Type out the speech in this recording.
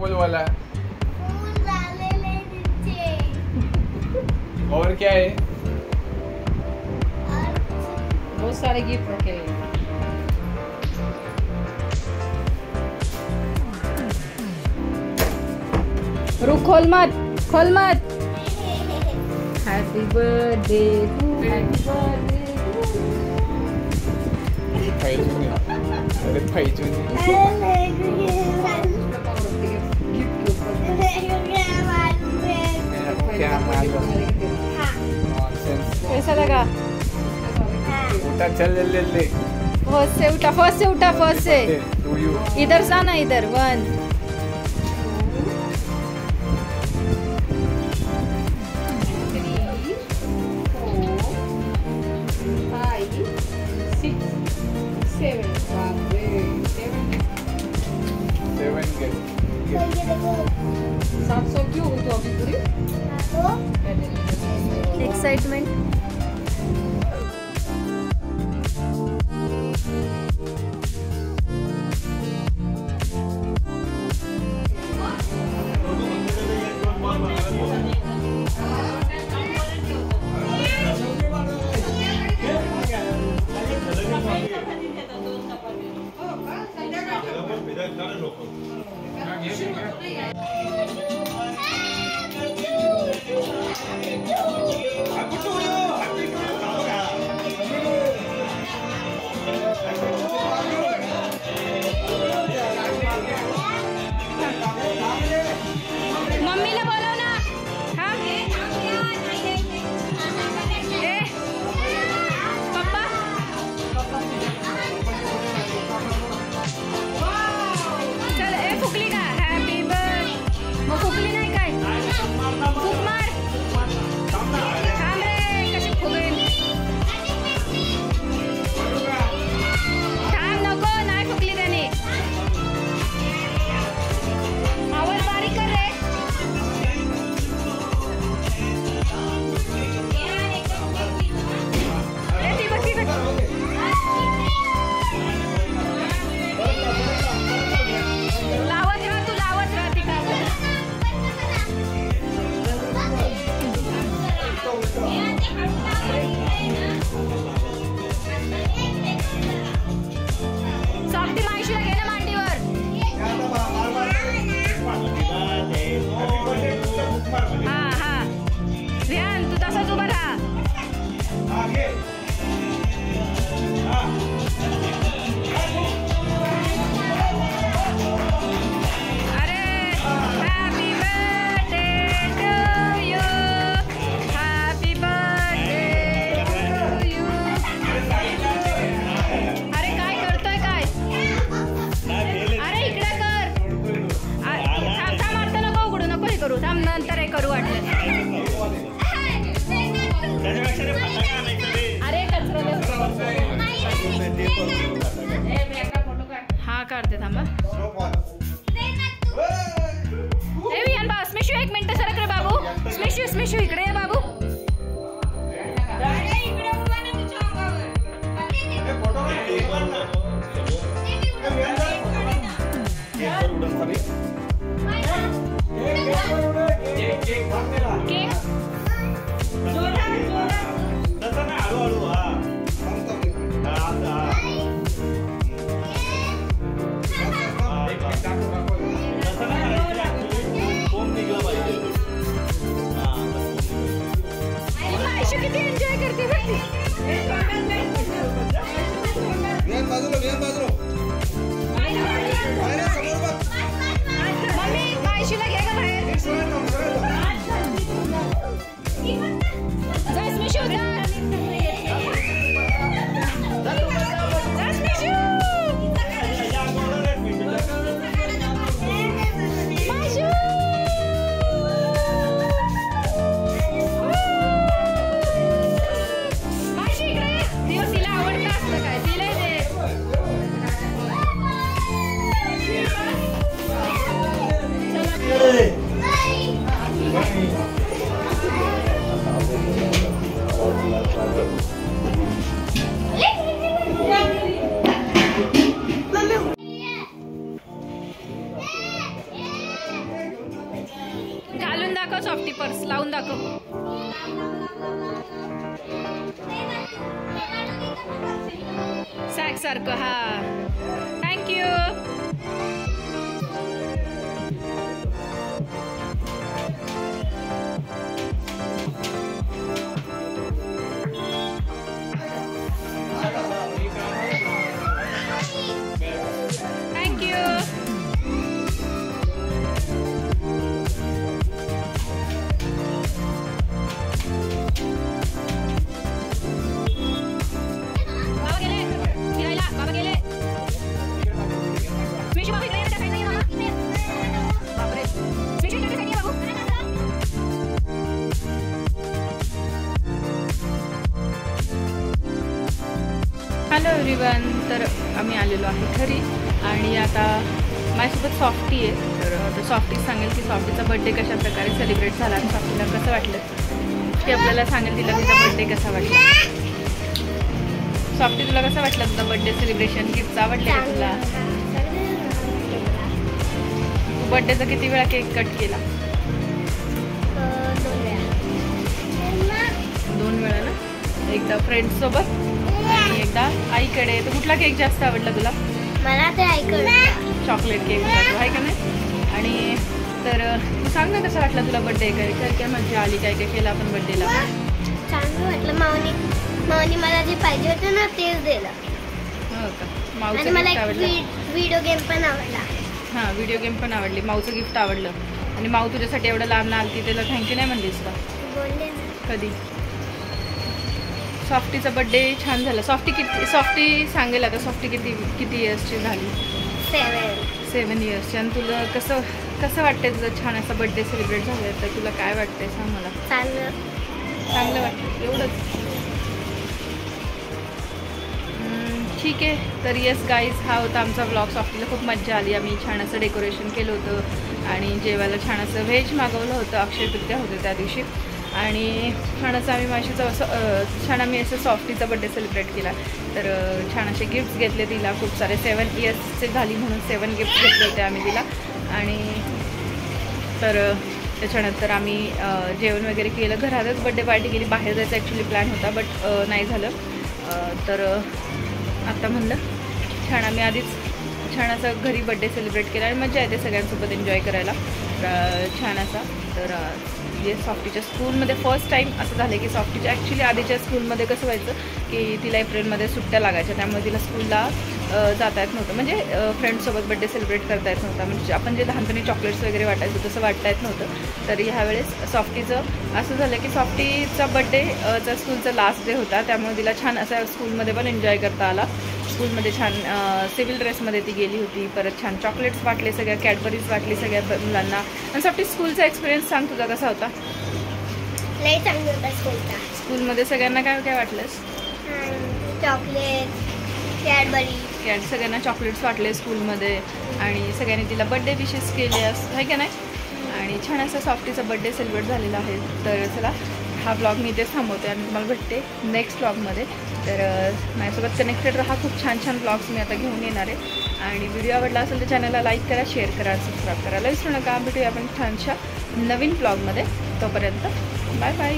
Purple वाला। और क्या है? बहुत सारे गिफ्ट रखे हैं। रुक, खोल मत, खोल मत। Happy birthday to, happy birthday अरे भाई चुनी। क्या मालूम? कैसा लगा? उठा, चल ले ले ले। फर्स्ट से उठा, फर्स्ट से उठा, फर्स्ट से। इधर से आना, इधर। 1 700 क्यों हुई तो अभी पूरी? एक्साइटमेंट। मम्मीला बोलव ना। हाँ पप्पा, चल ए फुकली का हॅपी बर्थडे। मग फुकली नाही काय? फुक मार। थांब रे, कशी फुगेल? थांब, नको, नाही फुकली त्याने। आवाज बारीक कर रे। ती बघ, ती बघ। लावत राहा तू, लावत राहा ती का। सॉफ्टी माहिशीला घे ना मांडीवर। हा हा, ध्यान, तू तसाच उभा राहा। अरे happy birthday to you, happy birthday to you. अरे काय करतोय काय? अरे इकडे कर। थांब थांब, अर्थ नको उघडू, नको हे करू, थांब, नंतर हे करू वाटलं। अरे कचरा हा काढते, थांबा। स्मिशू 1 मिनिट सरक रे बाबू। स्मिशू, स्मिशू इकडे ये बाबू। केक किती एन्जॉय करते बघ ती। मम्मी मायशीला घे का बाहेर। दाखव सॉफ्टी पर्स लावून दाखव. सॅक सारखं. हा थँक्यू. Hello everyone. तर आम्ही आलेलो आहे घरी आणि आता माझ्यासोबत सॉफ्टी आहे. तर सॉफ्टी सांगेल की सॉफ्टीचा बड्डे कशा प्रकारे सेलिब्रेट झाला आणि सॉफ्टीला कसं वाटलं ते आपल्याला सांगेल. तिला तिचा बड्डे कसा वाटला. सॉफ्टी तुला कसं वाटलं तुझा बड्डे सेलिब्रेशन? गिफ्ट आवडले का तुला? तू बड्डेचा किती वेळा केक कट केला? 2 वेळा ना. एकदा फ्रेंड्स सोबत आणि एकदा आईकडे. तर कुठला केक जास्त आवडला तुला? मला ते आईकडे चॉकलेट केक होता तो, आहे का नाही? आणि तर तू सांग ना कसा वाटला तुला बड्डे? काय काय मजा आली? काय काय केलं आपण बड्डेला? चांगलं वाटलं. माऊनी मला जे पाहिजे होतं ना तेच दिलं. हो का? आणि माऊचं मला गिफ्ट एक आवडलं. व्हिडिओ गेम पण आवडला. हां, व्हिडिओ गेम पण आवडली. माऊचं गिफ्ट आवडलं. आणि माऊ तुझ्यासाठी एवढं लांब आलती, त्याला थँक्यू नाही म्हणलीस का? बोलले ना. कधी? सॉफ्टीचा बड्डे छान झाला. सॉफ्टी सांगेल आता सॉफ्टी किती इयर्सची झाली? 7 इयर्सची. आणि तुला कसं वाटतंय तुझं छान असा बड्डे सेलिब्रेट झाला? तर तुला काय वाटतंय सांग मला. चांगलं वाटतं एवढंच. ठीक आहे. तर येस गाईज, हा होता आमचा ब्लॉग. सॉफ्टीला खूप मजा आली. आम्ही छान असं डेकोरेशन केलं होतं आणि जेवायला छान असं व्हेज मागवलं होतं. अक्षय तृतीया होतं त्या दिवशी आणि छान असं आम्ही माशीचं छान आम्ही असं सॉफ्टीचा बड्डे सेलिब्रेट केला. तर छान असे गिफ्ट्स घेतले तिला खूप सारे. 7 इयर्सचे झाली म्हणून 7 गिफ्ट्स घेतले होते आम्ही तिला. आणि तर त्याच्यानंतर आम्ही जेवण वगैरे केलं. घरातच बड्डे पार्टी केली. बाहेर जायचं ॲक्च्युली प्लॅन होता बट नाही झालं. तर आता म्हणलं छान आम्ही आधीच छान असं घरी बड्डे सेलिब्रेट केला आणि मजा येते सगळ्यांसोबत एन्जॉय करायला छान असा. तर जे सॉफ्टीच्या स्कूलमध्ये फर्स्ट टाईम असं झालं की सॉफ्टीच्या ॲक्च्युली आधीच्या स्कूलमध्ये कसं व्हायचं की तिला एप्रिलमध्ये सुट्ट्या लागायच्या. त्यामुळे तिला स्कूलला जाता येत नव्हतं. म्हणजे फ्रेंड्ससोबत बड्डे सेलिब्रेट करता येत नव्हता. म्हणजे आपण जे लहानपणी चॉकलेट्स वगैरे वाटायचं तसं वाटता येत नव्हतं. तर ह्यावेळेस सॉफ्टीचं असं झालं की सॉफ्टीचा बड्डेचा स्कूलचा लास्ट डे होता. त्यामुळे तिला छान असा स्कूलमध्ये पण एन्जॉय करता आला. स्कूलमध्ये छान सिव्हिल ड्रेसमध्ये ती गेली होती. परत छान चॉकलेट्स वाटले, सगळ्या कॅडबरीज वाटली सगळ्या मुलांना. आणि सॉफ्टी स्कूलचा एक्सपिरियन्स सांग तुझा कसा होता? लई चांगलं होता स्कूलचा. स्कूलमध्ये सगळ्यांना काय काय वाटलंस? चॉकलेट, कॅडबरी, सगळ्यांना चॉकलेट्स वाटले स्कूलमध्ये आणि सगळ्यांनी तिला बड्डे विशेस केले आहे का नाही? आणि छान असा सॉफ्टीचा बड्डे सेलिब्रेट झालेला आहे. तर चला हा ब्लॉग मी इथेच थांबवते आणि तुम्हाला भेटते नेक्स्ट ब्लॉगमध्ये. तर माझ्यासोबत कनेक्टेड राहा. खूप छान छान ब्लॉग्स मी आता घेऊन येणार आहे. आणि व्हिडिओ आवडला असेल तर चॅनलला लाईक करा, शेअर करा, सबस्क्राईब करायला विसरू नका. भेटूया आपण छानशा नवीन ब्लॉगमध्ये. तोपर्यंत बाय बाय.